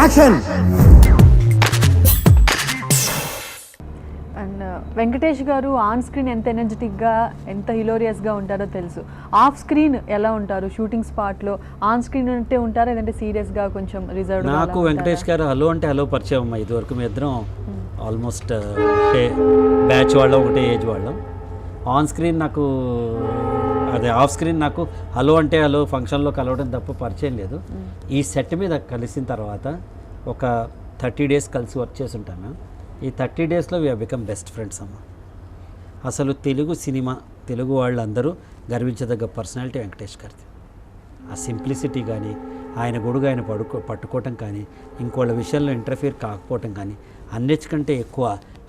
Action. And Venkatesh గారు on screen ఎంత ఎనర్జెటిక్గా ఎంత హిలోరియస్గా ఉంటారో తెలుసు. ఆఫ్ స్క్రీన్ ఎలా ఉంటారు? షూటింగ్ స్పాట్లో ఆన్ స్క్రీన్ అంటే ఉంటారా, లేదంటే సీరియస్గా కొంచెం రిజర్వ్? నాకు వెంకటేష్ గారు హలో అంటే హలో పరిచయం అమ్మా. ఇదివరకు మీ ఇద్దరం ఆల్మోస్ట్ ఒకటే బ్యాచ్ వాళ్ళం, ఒకటే ఏజ్ వాళ్ళం. ఆన్ స్క్రీన్ నాకు అదే ఆఫ్ స్క్రీన్ నాకు హలో అంటే హలో ఫంక్షన్లో కలవడం తప్ప పరిచయం లేదు. ఈ సెట్ మీద కలిసిన తర్వాత ఒక 30 days కలిసి వర్క్ చేసి ఉంటాను. ఈ 30 daysలో we have become best friends అమ్మ. అసలు తెలుగు సినిమా, తెలుగు వాళ్ళందరూ గర్వించదగ్గ పర్సనాలిటీ వెంకటేష్ గారిది. ఆ సింప్లిసిటీ కానీ, ఆయన గొడుగు ఆయన పట్టుకోవటం కానీ, ఇంకోళ్ళ విషయంలో ఇంటర్ఫియర్ కాకపోవటం కానీ, అన్నిటికంటే ఎక్కువ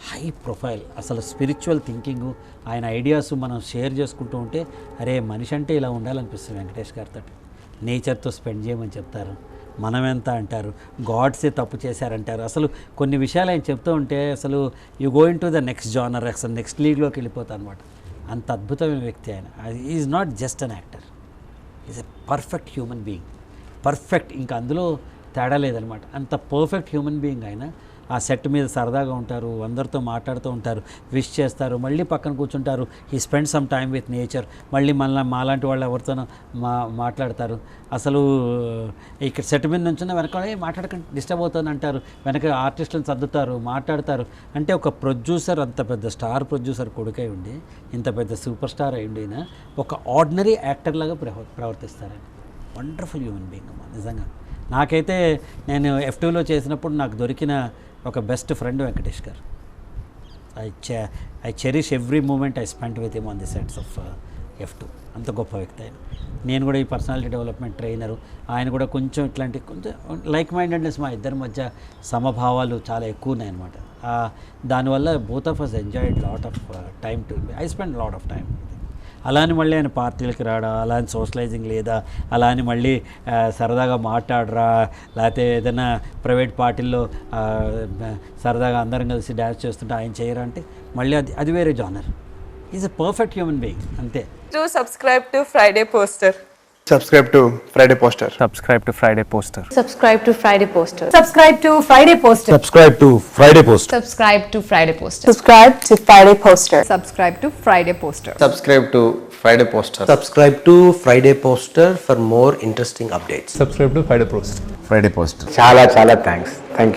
హై ప్రొఫైల్, అసలు స్పిరిచువల్ థింకింగు, ఆయన ఐడియాస్ మనం షేర్ చేసుకుంటూ ఉంటే అరే మనిషి అంటే ఇలా ఉండాలనిపిస్తుంది వెంకటేష్ గారితో. నేచర్తో స్పెండ్ చేయమని చెప్తారు, మనమెంత అంటారు, గాడ్సే తప్పు చేశారంటారు. అసలు కొన్ని విషయాలు ఆయన చెప్తూ ఉంటే అసలు you going to the next genre, అసలు నెక్స్ట్ లీగ్లోకి వెళ్ళిపోతాను అనమాట. అంత అద్భుతమైన వ్యక్తి ఆయన. Is not just an actor, is a perfect human being. Perfect, ఇంకా అందులో తేడా లేదనమాట. అంత పర్ఫెక్ట్ హ్యూమన్ బీయింగ్ ఆయన. ఆ సెట్ మీద సరదాగా ఉంటారు, అందరితో మాట్లాడుతూ ఉంటారు, విష్ చేస్తారు, మళ్ళీ పక్కన కూర్చుంటారు. He spend some time with nature. మళ్ళీ మాలాంటి వాళ్ళు ఎవరితోనో మాట్లాడతారు. అసలు ఇక్కడ సెట్ మీద నుంచి వెనక మాట్లాడకండి డిస్టర్బ్ అవుతుంది అంటారు, వెనక ఆర్టిస్టులను సర్దుతారు, మాట్లాడతారు. అంటే ఒక ప్రొడ్యూసర్, అంత పెద్ద స్టార్ ప్రొడ్యూసర్ కొడుకై ఉండి, ఇంత పెద్ద సూపర్ స్టార్ అయి ఉండినా ఒక ఆర్డినరీ యాక్టర్ లాగా ప్రవర్తిస్తారని. వండర్ఫుల్ హ్యూమన్ బీయింగ్ అమ్మా నిజంగా. నాకైతే నేను F2లో చేసినప్పుడు నాకు దొరికిన ఒక బెస్ట్ ఫ్రెండ్ వెంకటేష్ గారు. I cherish every moment I spent with him on the sets of F2. అంత గొప్ప వ్యక్తి ఆయన. నేను కూడా ఈ పర్సనాలిటీ డెవలప్మెంట్ ట్రైనరు, ఆయన కూడా కొంచెం ఇట్లాంటి కొంచెం లైక్ మైండెడ్నెస్, మా ఇద్దరి మధ్య సమభావాలు చాలా ఎక్కువ ఉన్నాయి అనమాట. దానివల్ల both of us enjoyed lot of time to I spend lot of time. అలా అని మళ్ళీ ఆయన పార్టీలకి రాడా, అలా అని సోషలైజింగ్ లేదా, అలా అని మళ్ళీ సరదాగా మాట్లాడరా, లేకపోతే ఏదైనా ప్రైవేట్ పార్టీల్లో సరదాగా అందరం కలిసి డ్యాన్స్ చేస్తుంటే ఆయన చేయరా అంటే మళ్ళీ అది వేరే genre. Is a perfect human being అంతే. Do subscribe to Friday Poster. Subscribe to Friday Poster. Subscribe to Friday Poster. Subscribe to Friday Poster. Subscribe to Friday Poster. Subscribe to Friday post. Subscribe to Friday Poster. Subscribe to Friday Poster. Subscribe to Friday Poster. Subscribe to Friday Poster. Subscribe to Friday Poster for more interesting updates. Subscribe to Friday Poster. Friday Poster. చాలా thanks. Thank you.